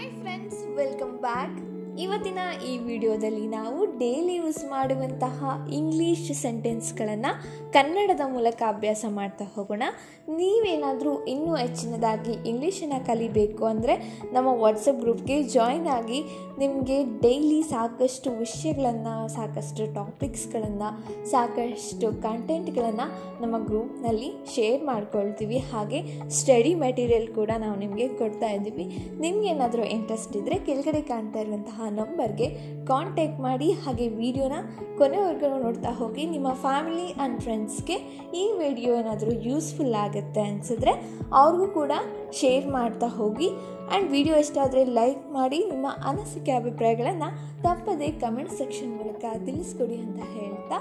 Hi friends, welcome back. ಇವತ್ತಿನ ಈ ವಿಡಿಯೋದಲ್ಲಿ ನಾವು ಡೈಲಿ ಯೂಸ್ ಮಾಡುವಂತಹ ಇಂಗ್ಲೀಷ್ ಸೆಂಟೆನ್ಸ್ಗಳನ್ನು ಕನ್ನಡದ ಮೂಲಕ ಅಭ್ಯಾಸ ಮಾಡ್ತಾ ಹೋಗೋಣ. ನೀವೇನಾದರೂ ಇನ್ನೂ ಹೆಚ್ಚಿನದಾಗಿ ಇಂಗ್ಲೀಷನ್ನು ಕಲಿಬೇಕು ಅಂದರೆ ನಮ್ಮ ವಾಟ್ಸಪ್ ಗ್ರೂಪ್ಗೆ ಜಾಯ್ನ್ ಆಗಿ ನಿಮಗೆ ಡೈಲಿ ಸಾಕಷ್ಟು ವಿಷಯಗಳನ್ನು, ಸಾಕಷ್ಟು ಟಾಪಿಕ್ಸ್ಗಳನ್ನು, ಸಾಕಷ್ಟು ಕಂಟೆಂಟ್ಗಳನ್ನು ನಮ್ಮ ಗ್ರೂಪ್ನಲ್ಲಿ ಶೇರ್ ಮಾಡ್ಕೊಳ್ತೀವಿ. ಹಾಗೆ ಸ್ಟಡಿ ಮೆಟೀರಿಯಲ್ ಕೂಡ ನಾವು ನಿಮಗೆ ಕೊಡ್ತಾ ಇದ್ದೀವಿ. ನಿಮಗೇನಾದರೂ ಇಂಟ್ರೆಸ್ಟ್ ಇದ್ದರೆ ಕೆಳಗಡೆ ಕಾಣ್ತಾ ಇರುವಂತಹ ನಂಬರ್ಗೆ ಕಾಂಟ್ಯಾಕ್ಟ್ ಮಾಡಿ. ಹಾಗೆ ವಿಡಿಯೋನ ಕೊನೆವರೆಗೂ ನೋಡ್ತಾ ಹೋಗಿ. ನಿಮ್ಮ ಫ್ಯಾಮಿಲಿ ಆ್ಯಂಡ್ ಫ್ರೆಂಡ್ಸ್ಗೆ ಈ ವಿಡಿಯೋ ಏನಾದರೂ ಯೂಸ್ಫುಲ್ ಆಗುತ್ತೆ ಅನಿಸಿದ್ರೆ ಅವ್ರಿಗೂ ಕೂಡ ಶೇರ್ ಮಾಡ್ತಾ ಹೋಗಿ. ಆ್ಯಂಡ್ ವಿಡಿಯೋ ಇಷ್ಟ ಆದರೆ ಲೈಕ್ ಮಾಡಿ. ನಿಮ್ಮ ಅನಿಸಿಕೆ ಅಭಿಪ್ರಾಯಗಳನ್ನು ತಪ್ಪದೇ ಕಮೆಂಟ್ ಸೆಕ್ಷನ್ ಮೂಲಕ ತಿಳಿಸ್ಕೊಡಿ ಅಂತ ಹೇಳ್ತಾ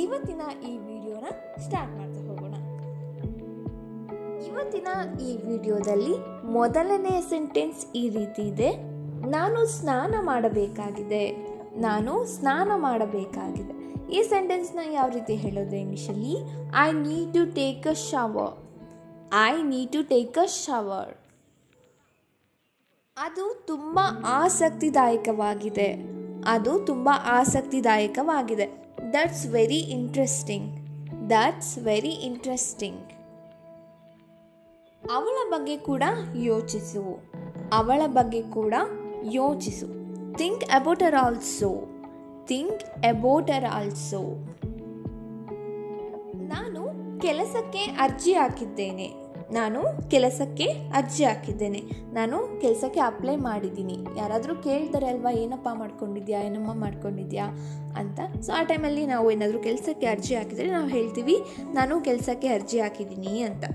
ಇವತ್ತಿನ ಈ ವಿಡಿಯೋನ ಸ್ಟಾರ್ಟ್ ಮಾಡ್ತಾ ಹೋಗೋಣ. ಇವತ್ತಿನ ಈ ವಿಡಿಯೋದಲ್ಲಿ ಮೊದಲನೆಯ ಸೆಂಟೆನ್ಸ್ ಈ ರೀತಿ ಇದೆ: ನಾನು ಸ್ನಾನ ಮಾಡಬೇಕಾಗಿದೆ. ನಾನು ಸ್ನಾನ ಮಾಡಬೇಕಾಗಿದೆ. ಈ ಸೆಂಟೆನ್ಸ್ನ ಯಾವ ರೀತಿ ಹೇಳೋದು ಇಂಗ್ಲೀಷಲ್ಲಿ? I need to take a shower. I need to take a shower. ಅದು ತುಂಬ ಆಸಕ್ತಿದಾಯಕವಾಗಿದೆ. ಅದು ತುಂಬ ಆಸಕ್ತಿದಾಯಕವಾಗಿದೆ. That's very interesting. That's very interesting. ಅವಳ ಬಗ್ಗೆ ಕೂಡ ಯೋಚಿಸು. ಅವಳ ಬಗ್ಗೆ ಕೂಡ ಯೋಚಿಸು. Think about her also. Think about her also. ನಾನು ಕೆಲಸಕ್ಕೆ ಅರ್ಜಿ ಹಾಕಿದ್ದೇನೆ. ನಾನು ಕೆಲಸಕ್ಕೆ ಅರ್ಜಿ ಹಾಕಿದ್ದೇನೆ. ನಾನು ಕೆಲಸಕ್ಕೆ ಅಪ್ಲೈ ಮಾಡಿದ್ದೀನಿ. ಯಾರಾದರೂ ಕೇಳ್ತಾರೆ ಅಲ್ವಾ, ಏನಪ್ಪ ಮಾಡ್ಕೊಂಡಿದ್ಯಾ, ಏನಮ್ಮ ಮಾಡ್ಕೊಂಡಿದ್ಯಾ ಅಂತ. ಸೊ ಆ ಟೈಮಲ್ಲಿ ನಾವು ಏನಾದರೂ ಕೆಲಸಕ್ಕೆ ಅರ್ಜಿ ಹಾಕಿದರೆ ನಾವು ಹೇಳ್ತೀವಿ ನಾನು ಕೆಲಸಕ್ಕೆ ಅರ್ಜಿ ಹಾಕಿದ್ದೀನಿ ಅಂತ.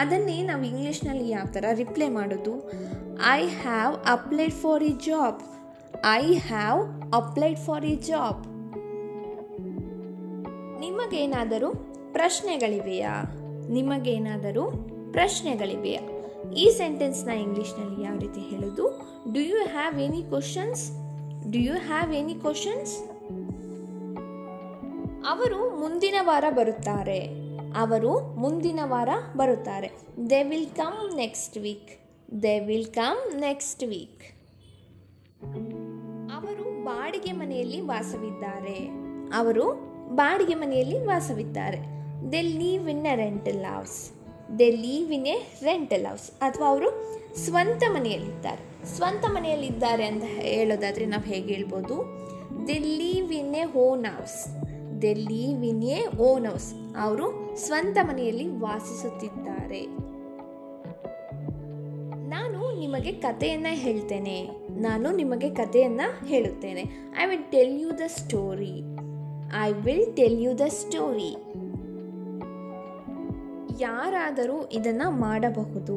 ಅದನ್ನೇ ನಾವು ಇಂಗ್ಲೀಷ್ನಲ್ಲಿ ಯಾವ ಥರ ರಿಪ್ಲೈ ಮಾಡೋದು? I have applied for A job. I have applied for A job. ನಿಮಗೇನಾದರೂ ಪ್ರಶ್ನೆಗಳಿವೆಯಾ? ನಿಮಗೇನಾದರೂ ಪ್ರಶ್ನೆಗಳಿವೆಯಾ? ಈ ಸೆಂಟೆನ್ಸ್ನ ಇಂಗ್ಲೀಷ್ನಲ್ಲಿ ಯಾವ ರೀತಿ ಹೇಳೋದು? Do you have any questions? Do you have any questions? ಅವರು ಮುಂದಿನ ವಾರ ಬರುತ್ತಾರೆ. ಅವರು ಮುಂದಿನ ವಾರ ಬರುತ್ತಾರೆ. They will come next week. They will come next week. ಅವರು ಬಾಡಿಗೆ ಮನೆಯಲ್ಲಿ ವಾಸವಿದ್ದಾರೆ. ಅವರು ಬಾಡಿಗೆ ಮನೆಯಲ್ಲಿ ವಾಸವಿದ್ದಾರೆ. They leave in a rental house. They leave in a rental house. ಅಥವಾ ಅವರು ಸ್ವಂತ ಮನೆಯಲ್ಲಿದ್ದಾರೆ. ಸ್ವಂತ ಮನೆಯಲ್ಲಿದ್ದಾರೆ ಅಂತ ಹೇಳೋದಾದರೆ ನಾವು ಹೇಗೆ ಹೇಳ್ಬೋದು? They leave in A own house. They leave in A own house. ಅವರು ಸ್ವಂತ ಮನೆಯಲ್ಲಿ ವಾಸಿಸುತ್ತಿದ್ದಾರೆ. ನಾನು ನಿಮಗೆ ಕಥೆಯನ್ನು ಹೇಳ್ತೇನೆ. ನಾನು ನಿಮಗೆ ಕಥೆಯನ್ನು ಹೇಳುತ್ತೇನೆ. I will tell you the story. I will tell you the story. ಯಾರಾದರೂ ಇದನ್ನು ಮಾಡಬಹುದು.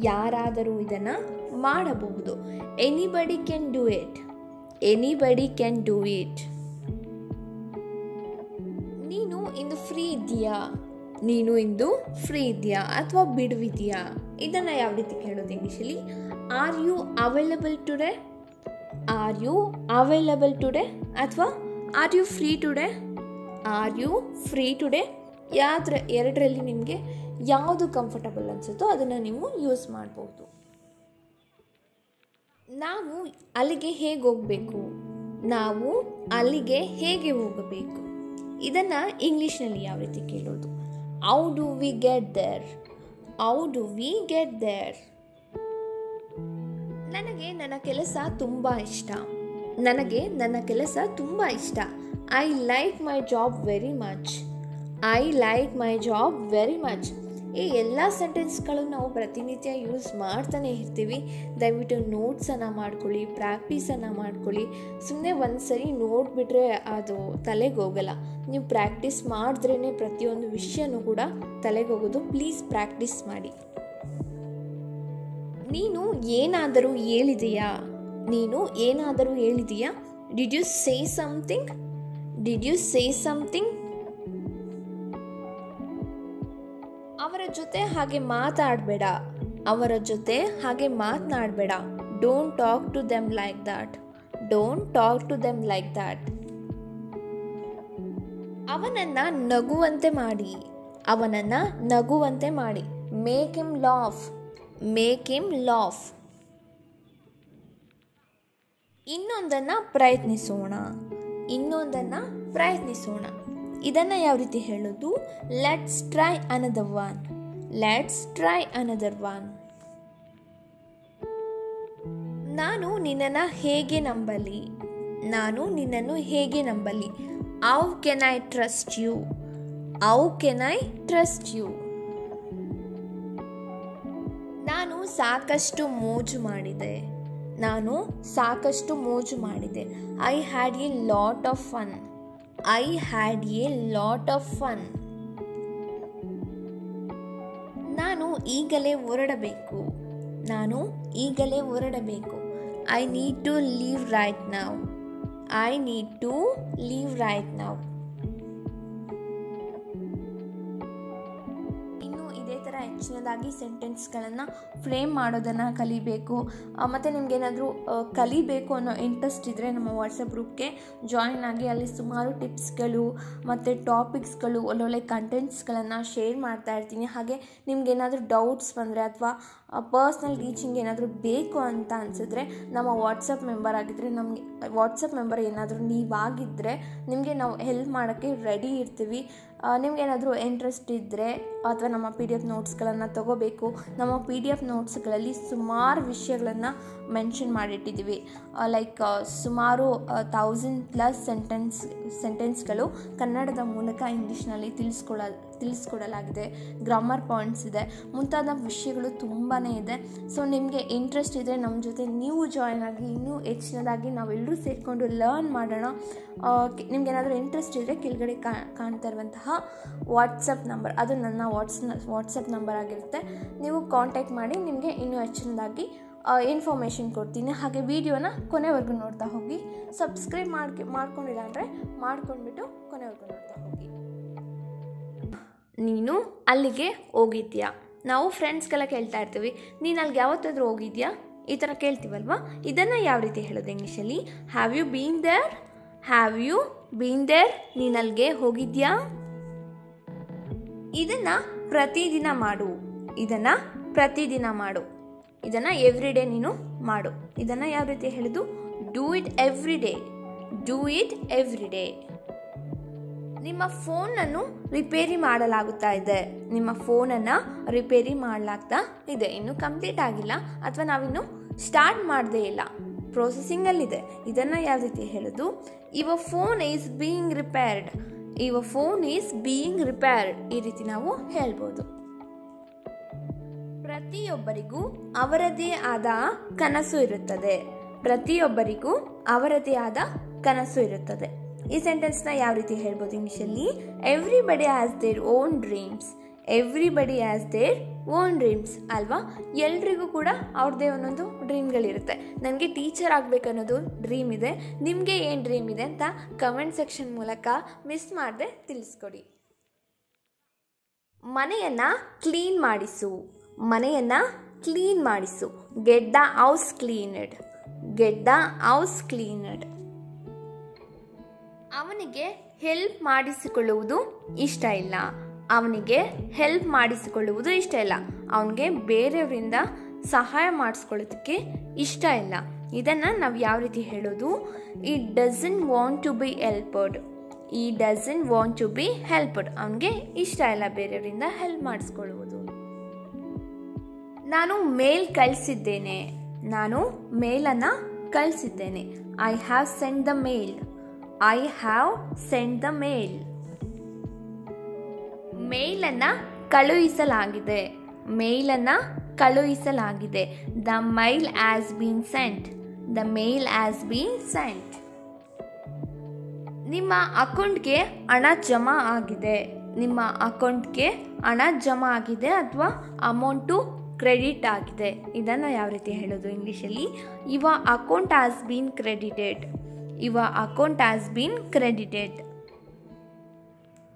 ಯಾರಾದರೂ ಇದನ್ನು ಮಾಡಬಹುದು. Anybody can do it. Anybody can do it. ನೀನು ಇಂದು ಫ್ರೀ ಇದೆಯಾ? ನೀನು ಇಂದು ಫ್ರೀ ಇದೆಯಾ ಅಥವಾ ಬಿಡುವಿದೆಯಾ? ಇದನ್ನು ಯಾವ ರೀತಿ ಕೇಳೋದು ಇಂಗ್ಲೀಷಲ್ಲಿ? Are you available today? Are you available today ಅಥವಾ are you free today? Are you free today. ಎರಡರಲ್ಲಿ ನಿಮಗೆ ಯಾವುದು ಕಂಫರ್ಟಬಲ್ ಅನಿಸುತ್ತೋ ಅದನ್ನು ನೀವು ಯೂಸ್ ಮಾಡ್ಬೋದು. ನಾವು ಅಲ್ಲಿಗೆ ಹೇಗೆ ಹೋಗಬೇಕು? ನಾವು ಅಲ್ಲಿಗೆ ಹೇಗೆ ಹೋಗಬೇಕು? ಇದನ್ನು ಇಂಗ್ಲೀಷ್ನಲ್ಲಿ ಯಾವ ರೀತಿ ಕೇಳೋದು? How do we get there? How do we get there? ನನಗೆ ನನ್ನ ಕೆಲಸ ತುಂಬ ಇಷ್ಟ. ನನಗೆ ನನ್ನ ಕೆಲಸ ತುಂಬ ಇಷ್ಟ. I like my job very much. I like my job very much. ಈ ಎಲ್ಲ ಸೆಂಟೆನ್ಸ್ಗಳು ನಾವು ಪ್ರತಿನಿತ್ಯ ಯೂಸ್ ಮಾಡ್ತಾನೆ ಇರ್ತೀವಿ. ದಯವಿಟ್ಟು ನೋಟ್ಸನ್ನು ಮಾಡ್ಕೊಳ್ಳಿ, ಪ್ರಾಕ್ಟೀಸನ್ನು ಮಾಡ್ಕೊಳ್ಳಿ. ಸುಮ್ಮನೆ ಒಂದು ಸರಿ ನೋಡಿಬಿಟ್ರೆ ಅದು ತಲೆಗೆ ಹೋಗಲ್ಲ. ನೀವು ಪ್ರಾಕ್ಟೀಸ್ ಮಾಡಿದ್ರೇ ಪ್ರತಿಯೊಂದು ವಿಷಯನೂ ಕೂಡ ತಲೆಗೆ ಹೋಗೋದು. ಪ್ಲೀಸ್ ಪ್ರಾಕ್ಟೀಸ್ ಮಾಡಿ. ನೀನು ಏನಾದರೂ ಹೇಳಿದೆಯಾ? ನೀನು ಏನಾದರೂ ಹೇಳಿದೆಯಾ? Did you say something? Did you say something? ಅವರ ಜೊತೆ ಹಾಗೆ ಮಾತಾಡಬೇಡ. ಅವರ ಜೊತೆ ಹಾಗೆ ಮಾತನಾಡಬೇಡ. Don't talk to them like that. Don't talk to them like that. ಅವನನ್ನು ನಗುವಂತೆ ಮಾಡಿ. ಅವನನ್ನು ನಗುವಂತೆ ಮಾಡಿ. Make him laugh. Make him laugh. ಇನ್ನೊಂದನ್ನು ಪ್ರಯತ್ನಿಸೋಣ. ಇನ್ನೊಂದನ್ನು ಪ್ರಯತ್ನಿಸೋಣ. ಇದನ್ನು ಯಾವ ರೀತಿ ಹೇಳೋದು? Let's try another one. Let's try another one. ನಾನು ನಿನ್ನನ್ನು ಹೇಗೆ ನಂಬಲಿ? ನಾನು ನಿನ್ನನ್ನು ಹೇಗೆ ನಂಬಲಿ? How can I trust you? How can I trust you? ನಾನು ಸಾಕಷ್ಟು ಮೋಜು ಮಾಡಿದೆ. ನಾನು ಸಾಕಷ್ಟು ಮೋಜು ಮಾಡಿದೆ. I had a lot of fun. I had a lot of fun. ನಾನು ಈಗಲೇ ಹೊರಡಬೇಕು. ನಾನು ಈಗಲೇ ಹೊರಡಬೇಕು. I need to leave right now. I need to leave right now. ಇದೇ ಥರ ಹೆಚ್ಚಿನದಾಗಿ ಸೆಂಟೆನ್ಸ್ಗಳನ್ನು ಫ್ರೇಮ್ ಮಾಡೋದನ್ನು ಕಲಿಬೇಕು. ಮತ್ತು ನಿಮಗೇನಾದರೂ ಕಲಿಬೇಕು ಅನ್ನೋ ಇಂಟ್ರೆಸ್ಟ್ ಇದ್ದರೆ ನಮ್ಮ ವಾಟ್ಸಪ್ ಗ್ರೂಪ್ಗೆ ಜಾಯಿನ್ ಆಗಿ. ಅಲ್ಲಿ ಸುಮಾರು ಟಿಪ್ಸ್ಗಳು ಮತ್ತು ಟಾಪಿಕ್ಸ್ಗಳು, ಒಳ್ಳೊಳ್ಳೆ ಕಂಟೆಂಟ್ಸ್ಗಳನ್ನು ಶೇರ್ ಮಾಡ್ತಾ ಇರ್ತೀನಿ. ಹಾಗೆ ನಿಮಗೇನಾದರೂ ಡೌಟ್ಸ್ ಬಂದರೆ ಅಥವಾ ಪರ್ಸ್ನಲ್ ಟೀಚಿಂಗ್ ಏನಾದರೂ ಬೇಕು ಅಂತ ಅನಿಸಿದ್ರೆ ನಮ್ಮ ವಾಟ್ಸಪ್ ಮೆಂಬರ್ ಆಗಿದ್ದರೆ, ನಮಗೆ ವಾಟ್ಸಪ್ ಮೆಂಬರ್ ಏನಾದರೂ ನೀವಾಗಿದ್ದರೆ ನಿಮಗೆ ನಾವು ಹೆಲ್ಪ್ ಮಾಡೋಕ್ಕೆ ರೆಡಿ ಇರ್ತೀವಿ. ನಿಮಗೇನಾದರೂ ಇಂಟ್ರೆಸ್ಟ್ ಇದ್ದರೆ ಅಥವಾ ನಮ್ಮ PDF ನೋಟ್ಸ್ಗಳನ್ನು ತೊಗೋಬೇಕು. ನಮ್ಮ PDF ನೋಟ್ಸ್ಗಳಲ್ಲಿ ಸುಮಾರು ವಿಷಯಗಳನ್ನು ಮೆನ್ಷನ್ ಮಾಡಿಟ್ಟಿದ್ದೀವಿ. ಲೈಕ್ ಸುಮಾರು 1000+ ಸೆಂಟೆನ್ಸ್ಗಳು ಕನ್ನಡದ ಮೂಲಕ ಇಂಗ್ಲೀಷ್ನಲ್ಲಿ ತಿಳಿಸ್ಕೊಡಲಾಗಿದೆ. ಗ್ರಾಮರ್ ಪಾಯಿಂಟ್ಸ್ ಇದೆ, ಮುಂತಾದ ವಿಷಯಗಳು ತುಂಬಾ ಇದೆ. ಸೊ ನಿಮಗೆ ಇಂಟ್ರೆಸ್ಟ್ ಇದ್ದರೆ ನಮ್ಮ ಜೊತೆ ನೀವು ಜಾಯಿನ್ ಆಗಿ ಇನ್ನೂ ಹೆಚ್ಚಿನದಾಗಿ ನಾವೆಲ್ಲರೂ ಸೇರಿಕೊಂಡು ಲರ್ನ್ ಮಾಡೋಣ. ನಿಮಗೇನಾದರೂ ಇಂಟ್ರೆಸ್ಟ್ ಇದ್ದರೆ ಕೆಳಗಡೆ ಕಾಣ್ತಾ ಇರುವಂತಹ ವಾಟ್ಸಪ್ ನಂಬರ್, ಅದು ನನ್ನ ವಾಟ್ಸಪ್ ನಂಬರ್ ಆಗಿರುತ್ತೆ. ನೀವು ಕಾಂಟ್ಯಾಕ್ಟ್ ಮಾಡಿ, ನಿಮಗೆ ಇನ್ನೂ ಹೆಚ್ಚಿನದಾಗಿ ಇನ್ಫಾರ್ಮೇಷನ್ ಕೊಡ್ತೀನಿ. ಹಾಗೆ ವಿಡಿಯೋನ ಕೊನೆವರೆಗೂ ನೋಡ್ತಾ ಹೋಗಿ. ಸಬ್ಸ್ಕ್ರೈಬ್ ಮಾಡ್ಕೊಂಡಿಲ್ಲ ಅಂದರೆ ಮಾಡ್ಕೊಂಡ್ಬಿಟ್ಟು ಕೊನೆವರೆಗೂ ನೋಡ್ತಾ ಹೋಗಿ. ನೀನು ಅಲ್ಲಿಗೆ ಹೋಗಿದ್ಯಾ? ನಾವು ಫ್ರೆಂಡ್ಸ್ಗೆಲ್ಲ ಕೇಳ್ತಾ ಇರ್ತೀವಿ, ನೀನು ಅಲ್ಲಿಗೆ ಯಾವತ್ತಾದರೂ ಹೋಗಿದ್ಯಾ? ಈ ಥರ ಕೇಳ್ತೀವಲ್ವಾ? ಇದನ್ನು ಯಾವ ರೀತಿ ಹೇಳೋದು ಇಂಗ್ಲೀಷಲ್ಲಿ? Have you been there? Have you been there? ನೀನು ಅಲ್ಲಿಗೆ ಹೋಗಿದ್ಯಾ? ಇದನ್ನು ಪ್ರತಿದಿನ ಮಾಡು. ಇದನ್ನು ಪ್ರತಿದಿನ ಮಾಡು. ಇದನ್ನು ಎವ್ರಿ ಡೇ ನೀನು ಮಾಡು. ಇದನ್ನು ಯಾವ ರೀತಿ ಹೇಳೋದು? Do it every day. Do it every day. ನಿಮ್ಮ ಫೋನನ್ನು ರಿಪೇರಿ ಮಾಡಲಾಗುತ್ತಾ ಇದೆ. ನಿಮ್ಮ ಫೋನನ್ನು ರಿಪೇರಿ ಮಾಡಲಾಗ್ತಾ ಇದೆ. ಇನ್ನೂ ಕಂಪ್ಲೀಟ್ ಆಗಿಲ್ಲ ಅಥವಾ ನಾವಿನ್ನೂ ಸ್ಟಾರ್ಟ್ ಮಾಡದೇ ಇಲ್ಲ, ಪ್ರೊಸೆಸಿಂಗಲ್ಲಿದೆ. ಇದನ್ನು ಯಾವ ರೀತಿ ಹೇಳೋದು? Your phone is being repaired. Your phone is being repaired. ಈ ರೀತಿ ನಾವು ಹೇಳ್ಬೋದು. ಪ್ರತಿಯೊಬ್ಬರಿಗೂ ಅವರದೇ ಆದ ಕನಸು ಇರುತ್ತದೆ. ಪ್ರತಿಯೊಬ್ಬರಿಗೂ ಅವರದೇ ಆದ ಕನಸು ಇರುತ್ತದೆ. ಈ ಸೆಂಟೆನ್ಸ್ನ ಯಾವ ರೀತಿ ಹೇಳ್ಬೋದು ಇಂಗ್ಲೀಷಲ್ಲಿ? Everybody has their own dreams. Everybody has their own dreams ಅಲ್ವಾ? ಎಲ್ರಿಗೂ ಕೂಡ ಅವ್ರದ್ದೇ ಒಂದೊಂದು ಡ್ರೀಮ್ಗಳಿರುತ್ತೆ. ನನಗೆ ಟೀಚರ್ ಆಗಬೇಕನ್ನೋದು ಡ್ರೀಮ್ ಇದೆ. ನಿಮಗೆ ಏನು ಡ್ರೀಮ್ ಇದೆ ಅಂತ ಕಮೆಂಟ್ ಸೆಕ್ಷನ್ ಮೂಲಕ ಮಿಸ್ ಮಾಡದೆ ತಿಳಿಸ್ಕೊಡಿ. ಮನೆಯನ್ನು ಕ್ಲೀನ್ ಮಾಡಿಸು. ಮನೆಯನ್ನು ಕ್ಲೀನ್ ಮಾಡಿಸು. Get the house cleaned. Get the house cleaned. ಅವನಿಗೆ ಹೆಲ್ಪ್ ಮಾಡಿಸಿಕೊಳ್ಳುವುದು ಇಷ್ಟ ಇಲ್ಲ. ಅವನಿಗೆ ಹೆಲ್ಪ್ ಮಾಡಿಸಿಕೊಳ್ಳುವುದು ಇಷ್ಟ ಇಲ್ಲ. ಅವನಿಗೆ ಬೇರೆಯವರಿಂದ ಸಹಾಯ ಮಾಡಿಸ್ಕೊಳ್ಳೋದಕ್ಕೆ ಇಷ್ಟ ಇಲ್ಲ. ಇದನ್ನು ನಾವು ಯಾವ ರೀತಿ ಹೇಳೋದು? ಈ ಡಸಂಟ್ ವಾಂಟ್ ಟು ಬಿ ಹೆಲ್ಪಡ್. ಈ ಡಸಂಟ್ ವಾಂಟ್ ಟು ಬಿ ಹೆಲ್ಪಡ್. ಅವನಿಗೆ ಇಷ್ಟ ಇಲ್ಲ ಬೇರೆಯವರಿಂದ ಹೆಲ್ಪ್ ಮಾಡಿಸ್ಕೊಳ್ಳುವುದು. ನಾನು ಮೇಲ್ ಕಳಿಸಿದ್ದೇನೆ. ನಾನು ಮೇಲನ್ನು ಕಳಿಸಿದ್ದೇನೆ. I have send the mail. I have send the mail. ಮೇಲನ್ನು ಕಳುಹಿಸಲಾಗಿದೆ. ಮೇಲನ್ನು ಕಳುಹಿಸಲಾಗಿದೆ. The mail has been sent. The mail has been sent. ನಿಮ್ಮ ಅಕೌಂಟ್ಗೆ ಹಣ ಜಮಾ ಆಗಿದೆ. ನಿಮ್ಮ ಅಕೌಂಟ್ಗೆ ಹಣ ಜಮಾ ಆಗಿದೆ ಅಥವಾ ಅಮೌಂಟು ಕ್ರೆಡಿಟ್ ಆಗಿದೆ. ಇದನ್ನು ಯಾವ ರೀತಿ ಹೇಳೋದು ಇಂಗ್ಲೀಷಲ್ಲಿ? Your account has been credited. Your account has been credited.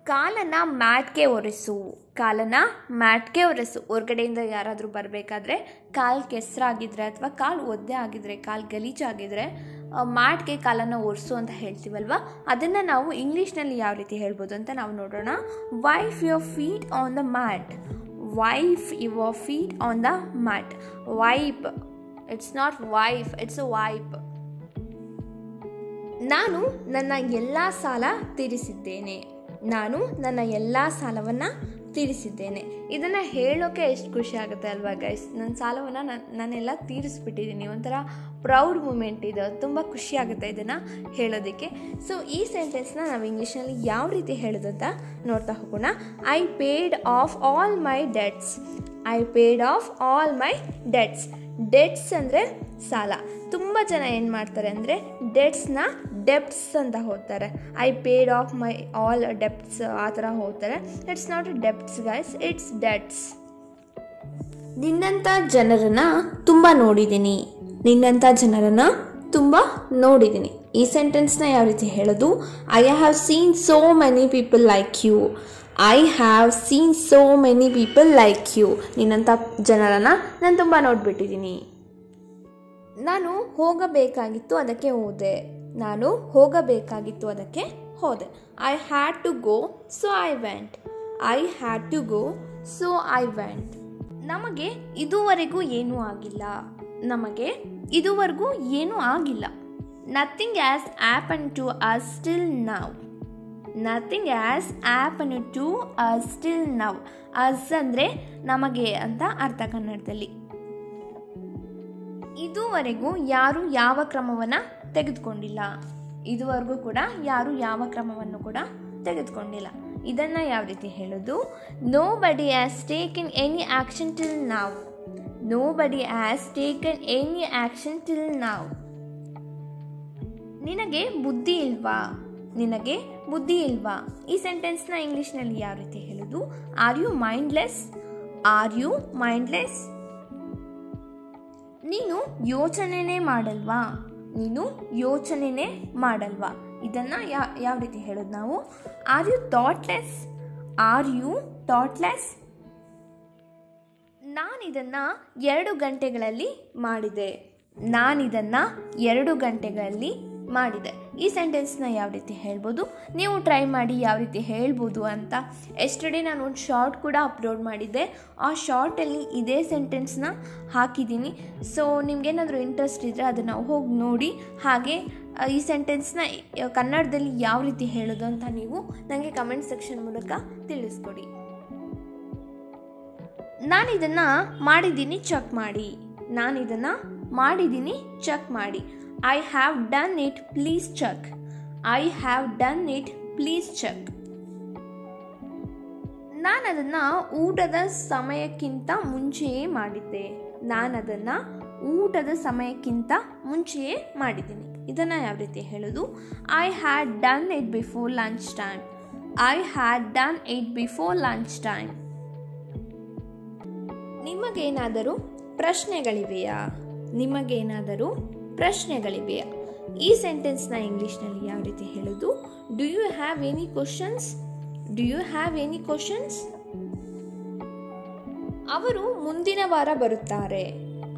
ಕಾಲನ್ನು ಮ್ಯಾಟ್ಗೆ ಒರೆಸು. ಕಾಲನ್ನು ಮ್ಯಾಟ್ಗೆ ಒರೆಸು. ಹೊರಗಡೆಯಿಂದ ಯಾರಾದರೂ ಬರಬೇಕಾದ್ರೆ ಕಾಲು ಕೆಸರಾಗಿದ್ದರೆ ಅಥವಾ ಕಾಲು ಒದ್ದೆ ಆಗಿದ್ರೆ, ಕಾಲು ಗಲೀಜಾಗಿದ್ದರೆ ಮ್ಯಾಟ್ಗೆ ಕಾಲನ್ನು ಒರೆಸು ಅಂತ ಹೇಳ್ತೀವಲ್ವ? ಅದನ್ನು ನಾವು ಇಂಗ್ಲೀಷ್ನಲ್ಲಿ ಯಾವ ರೀತಿ ಹೇಳ್ಬೋದು ಅಂತ ನಾವು ನೋಡೋಣ. Wipe your feet on the mat. Wipe your feet on the mat. Wipe, it's not wife, it's a wipe. ನಾನು ನನ್ನ ಎಲ್ಲ ಸಾಲ ತೀರಿಸಿದ್ದೇನೆ. ನಾನು ನನ್ನ ಎಲ್ಲ ಸಾಲವನ್ನು ತೀರಿಸಿದ್ದೇನೆ. ಇದನ್ನು ಹೇಳೋಕ್ಕೆ ಎಷ್ಟು ಖುಷಿ ಆಗುತ್ತೆ ಅಲ್ವಾ ಗೈಸ್. ನನ್ನ ಸಾಲವನ್ನು ನಾನೆಲ್ಲ ತೀರಿಸ್ಬಿಟ್ಟಿದ್ದೀನಿ. ಒಂಥರ ಪ್ರೌಡ್ ಮೂಮೆಂಟ್ ಇದು. ತುಂಬ ಖುಷಿ ಆಗುತ್ತೆ ಇದನ್ನು ಹೇಳೋದಕ್ಕೆ. ಸೊ ಈ ಸೆಂಟೆನ್ಸ್ನ ನಾವು ಇಂಗ್ಲೀಷ್ನಲ್ಲಿ ಯಾವ ರೀತಿ ಹೇಳೋದು ಅಂತ ನೋಡ್ತಾ ಹೋಗೋಣ. I paid of all my debts. I paid of all my debts. Debts ಅಂದರೆ ಸಾಲ. ತುಂಬ ಜನ ಏನು ಮಾಡ್ತಾರೆ ಅಂದರೆ ಡೆಟ್ಸ್ನ ಡೆಪ್ಟ್ಸ್ ಅಂತ ಹೋಗ್ತಾರೆ. I paid off my all depts ಆ ಥರ ಹೋಗ್ತಾರೆ. It's not depts guys, it's debts. ನಿನ್ನಂಥ ಜನರನ್ನು ತುಂಬ ನೋಡಿದ್ದೀನಿ. ನಿನ್ನಂಥ ಜನರನ್ನು ತುಂಬ ನೋಡಿದ್ದೀನಿ. ಈ ಸೆಂಟೆನ್ಸ್ನ ಯಾವ ರೀತಿ ಹೇಳೋದು? I have seen so many people like you. I have seen so many people like you. ನಿನ್ನಂಥ ಜನರನ್ನು ನಾನು ತುಂಬ ನೋಡಿಬಿಟ್ಟಿದ್ದೀನಿ. ನಾನು ಹೋಗಬೇಕಾಗಿತ್ತು ಅದಕ್ಕೆ ಹೋದೆ. ನಾನು ಹೋಗಬೇಕಾಗಿತ್ತು ಅದಕ್ಕೆ ಹೋದೆ. I had to go so I went. I had to go so I went. ನಮಗೆ ಇದುವರೆಗೂ ಏನೂ ಆಗಿಲ್ಲ. ನಮಗೆ ಇದುವರೆಗೂ ಏನೂ ಆಗಿಲ್ಲ. Nothing has happen to us still now. Nothing has happen to us still now. Us ಅಂದರೆ ನಮಗೆ ಅಂತ ಅರ್ಥ ಕನ್ನಡದಲ್ಲಿ. ಇದುವರೆಗೂ ಯಾರು ಯಾವ ಕ್ರಮವನ್ನು ತೆಗೆದುಕೊಂಡಿಲ್ಲ. ಇದುವರೆಗೂ ಕೂಡ ಯಾರು ಯಾವ ಕ್ರಮವನ್ನು ಕೂಡ ತೆಗೆದುಕೊಂಡಿಲ್ಲ. ಇದನ್ನು ಯಾವ ರೀತಿ ಹೇಳೋದು? Nobody has taken any action till now. Nobody has taken any action till now. ನಿನಗೆ ಬುದ್ಧಿ ಇಲ್ವಾ? ನಿನಗೆ ಬುದ್ಧಿ ಇಲ್ವಾ? ಈ ಸೆಂಟೆನ್ಸ್ನ ಇಂಗ್ಲೀಷ್ನಲ್ಲಿ ಯಾವ ರೀತಿ ಹೇಳೋದು? Are you mindless? Are you mindless? ನೀನು ಯೋಚನೆನೇ ಮಾಡಲ್ವಾ? ನೀನು ಯೋಚನೆನೇ ಮಾಡಲ್ವಾ? ಇದನ್ನು ಯಾವ ರೀತಿ ಹೇಳೋದು ನಾವು? Are you thoughtless? Are you thoughtless? ನಾನಿದನ್ನು 2 ಗಂಟೆಗಳಲ್ಲಿ ಮಾಡಿದೆ. ನಾನಿದನ್ನು 2 ಗಂಟೆಗಳಲ್ಲಿ ಮಾಡಿದೆ. ಈ ಸೆಂಟೆನ್ಸ್ನ ಯಾವ ರೀತಿ ಹೇಳ್ಬೋದು? ನೀವು ಟ್ರೈ ಮಾಡಿ ಯಾವ ರೀತಿ ಹೇಳ್ಬೋದು ಅಂತ. ಎಸ್ಟರ್ಡೇ ನಾನು ಒಂದು ಶಾರ್ಟ್ ಕೂಡ ಅಪ್ಲೋಡ್ ಮಾಡಿದ್ದೆ. ಆ ಶಾರ್ಟಲ್ಲಿ ಇದೇ ಸೆಂಟೆನ್ಸ್ನ ಹಾಕಿದ್ದೀನಿ. ಸೊ ನಿಮಗೇನಾದರೂ ಇಂಟ್ರೆಸ್ಟ್ ಇದ್ದರೆ ಅದನ್ನು ಹೋಗಿ ನೋಡಿ. ಹಾಗೆ ಈ ಸೆಂಟೆನ್ಸ್ನ ಕನ್ನಡದಲ್ಲಿ ಯಾವ ರೀತಿ ಹೇಳೋದು ಅಂತ ನೀವು ನನಗೆ ಕಮೆಂಟ್ ಸೆಕ್ಷನ್ ಮೂಲಕ ತಿಳಿಸ್ಕೊಡಿ. ನಾನಿದನ್ನು ಮಾಡಿದ್ದೀನಿ, ಚೆಕ್ ಮಾಡಿ. ನಾನಿದನ್ನು ಮಾಡಿದ್ದೀನಿ, ಚೆಕ್ ಮಾಡಿ. I have done it, please check. I have done it, please check. ನಾನದನ್ನು ಊಟದ ಸಮಯಕ್ಕಿಂತ ಮುಂಚೆಯೇ ಮಾಡಿದ್ದೆ. ನಾನದನ್ನು ಊಟದ ಸಮಯಕ್ಕಿಂತ ಮುಂಚೆಯೇ ಮಾಡಿದ್ದೀನಿ. ಇದನ್ನು ಯಾವ ರೀತಿ ಹೇಳೋದು? I had done it before lunch time. I had done it before lunch time. ನಿಮಗೇನಾದರೂ ಪ್ರಶ್ನೆಗಳಿವೆಯಾ? ನಿಮಗೇನಾದರೂ ಪ್ರಶ್ನೆಗಳಿವೆಯಾ? ಈ ಸೆಂಟೆನ್ಸ್ನ ಇಂಗ್ಲೀಷ್ನಲ್ಲಿ ಯಾವ ರೀತಿ ಹೇಳೋದು? Do you have any questions? Do you have any questions? ಅವರು ಮುಂದಿನ ವಾರ ಬರುತ್ತಾರೆ.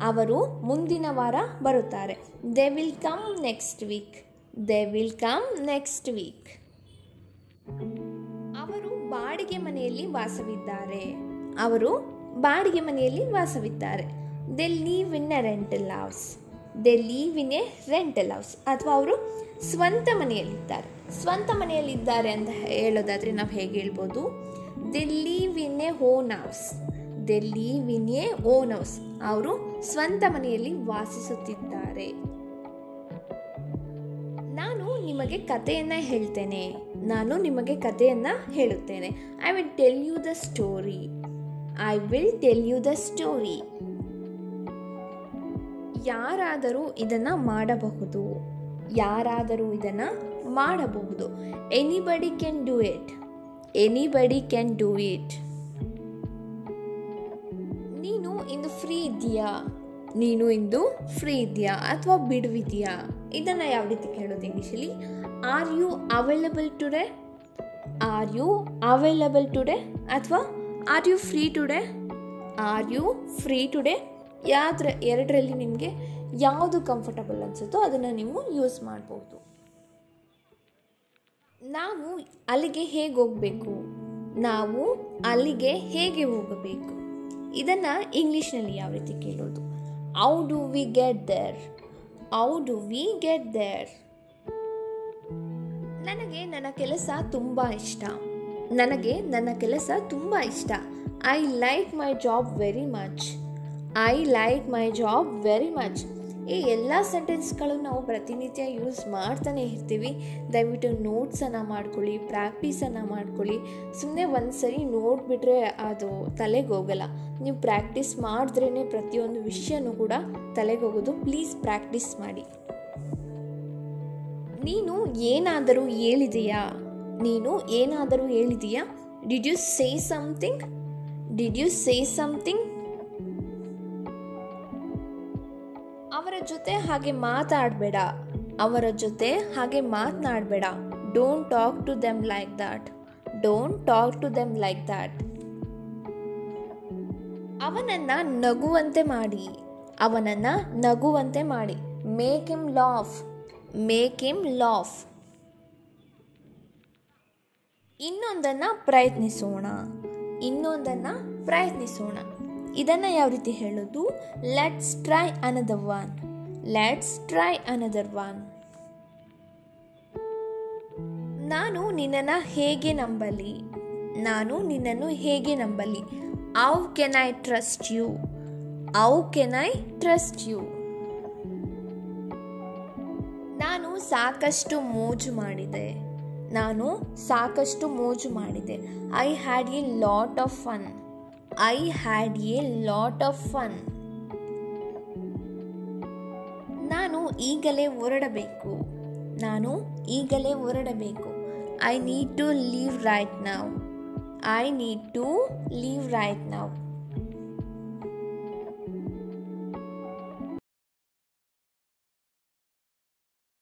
ಅವರು ಮುಂದಿನ ವಾರ ಬರುತ್ತಾರೆ. They will come next week. They will come next week. ಅವರು ಬಾಡಿಗೆ ಮನೆಯಲ್ಲಿ ವಾಸವಿದ್ದಾರೆ. ಅವರು ಬಾಡಿಗೆ ಮನೆಯಲ್ಲಿ ವಾಸವಿದ್ದಾರೆ. They leave in a rental house. They leave in a rental house. ಅಥವಾ ಅವರು ಸ್ವಂತ ಮನೆಯಲ್ಲಿದ್ದಾರೆ. ಸ್ವಂತ ಮನೆಯಲ್ಲಿದ್ದಾರೆ ಅಂತ ಹೇಳೋದಾದರೆ ನಾವು ಹೇಗೆ ಹೇಳ್ಬೋದು? They leave in A own house. They leave in A own house. ಅವರು ಸ್ವಂತ ಮನೆಯಲ್ಲಿ ವಾಸಿಸುತ್ತಿದ್ದಾರೆ. ನಾನು ನಿಮಗೆ ಕಥೆಯನ್ನು ಹೇಳ್ತೇನೆ. ನಾನು ನಿಮಗೆ ಕಥೆಯನ್ನು ಹೇಳುತ್ತೇನೆ. I will tell you the story. I will tell you the story. ಯಾರಾದರೂ ಇದನ್ನು ಮಾಡಬಹುದು. ಯಾರಾದರೂ ಇದನ್ನು ಮಾಡಬಹುದು. Anybody can do it. Anybody can do it. ನೀನು ಇಂದು ಫ್ರೀ ಇದೆಯಾ? ನೀನು ಇಂದು ಫ್ರೀ ಇದೆಯಾ ಅಥವಾ ಬಿಡುವಿದೆಯಾ? ಇದನ್ನು ಯಾವ ರೀತಿ ಕೇಳೋದು ಇಂಗ್ಲೀಷಲ್ಲಿ? Are you available today? Are you available today ಅಥವಾ are you free today? Are you free today? ಎರಡರಲ್ಲಿ ನಿಮಗೆ ಯಾವುದು ಕಂಫರ್ಟಬಲ್ ಅನಿಸುತ್ತೋ ಅದನ್ನು ನೀವು ಯೂಸ್ ಮಾಡ್ಬೋದು. ನಾವು ಅಲ್ಲಿಗೆ ಹೇಗೆ ಹೋಗಬೇಕು? ನಾವು ಅಲ್ಲಿಗೆ ಹೇಗೆ ಹೋಗಬೇಕು? ಇದನ್ನು ಇಂಗ್ಲೀಷ್ನಲ್ಲಿ ಯಾವ ರೀತಿ ಕೇಳೋದು? How do we get there? How do we get there? ನನಗೆ ನನ್ನ ಕೆಲಸ ತುಂಬ ಇಷ್ಟ. ನನಗೆ ನನ್ನ ಕೆಲಸ ತುಂಬ ಇಷ್ಟ. I like my job very much. I like my job very much. ಈ ಎಲ್ಲ ಸೆಂಟೆನ್ಸ್ಗಳು ನಾವು ಪ್ರತಿನಿತ್ಯ ಯೂಸ್ ಮಾಡ್ತಾನೆ ಇರ್ತೀವಿ. ದಯವಿಟ್ಟು ನೋಟ್ಸನ್ನು ಮಾಡ್ಕೊಳ್ಳಿ, ಪ್ರಾಕ್ಟೀಸನ್ನು ಮಾಡ್ಕೊಳ್ಳಿ. ಸುಮ್ಮನೆ ಒಂದು ಸರಿ ನೋಡಿಬಿಟ್ರೆ ಅದು ತಲೆಗೆ ಹೋಗಲ್ಲ. ನೀವು ಪ್ರಾಕ್ಟೀಸ್ ಮಾಡಿದ್ರೇ ಪ್ರತಿಯೊಂದು ವಿಷಯನೂ ಕೂಡ ತಲೆಗೆ ಹೋಗೋದು. ಪ್ಲೀಸ್ ಪ್ರಾಕ್ಟೀಸ್ ಮಾಡಿ. ನೀನು ಏನಾದರೂ ಹೇಳಿದೆಯಾ? ನೀನು ಏನಾದರೂ ಹೇಳಿದೆಯಾ? Did you say something? Did you say something? ಅವರ ಜೊತೆ ಹಾಗೆ ಮಾತಾಡಬೇಡ. ಅವರ ಜೊತೆ ಹಾಗೆ ಮಾತನಾಡಬೇಡ. Don't talk to them like that. Don't talk to them like that. ಅವನನ್ನು ನಗುವಂತೆ ಮಾಡಿ. ಅವನನ್ನು ನಗುವಂತೆ ಮಾಡಿ. Make him laugh. Make him laugh. ಇನ್ನೊಂದನ್ನು ಪ್ರಯತ್ನಿಸೋಣ. ಇನ್ನೊಂದನ್ನು ಪ್ರಯತ್ನಿಸೋಣ. ಇದನ್ನು ಯಾವ ರೀತಿ ಹೇಳೋದು? Let's try another one. Let's try another one. ನಾನು ನಿನ್ನನ್ನು ಹೇಗೆ ನಂಬಲಿ? ನಾನು ನಿನ್ನನ್ನು ಹೇಗೆ ನಂಬಲಿ? How can I trust you? How can I trust you? ನಾನು ಸಾಕಷ್ಟು ಮೋಜು ಮಾಡಿದೆ. ನಾನು ಸಾಕಷ್ಟು ಮೋಜು ಮಾಡಿದೆ. I had a lot of fun. I had a lot of fun. ನಾನು ಈಗಲೇ ಹೊರಡಬೇಕು. ನಾನು ಈಗಲೇ ಹೊರಡಬೇಕು. I need to leave right now. I need to leave right now.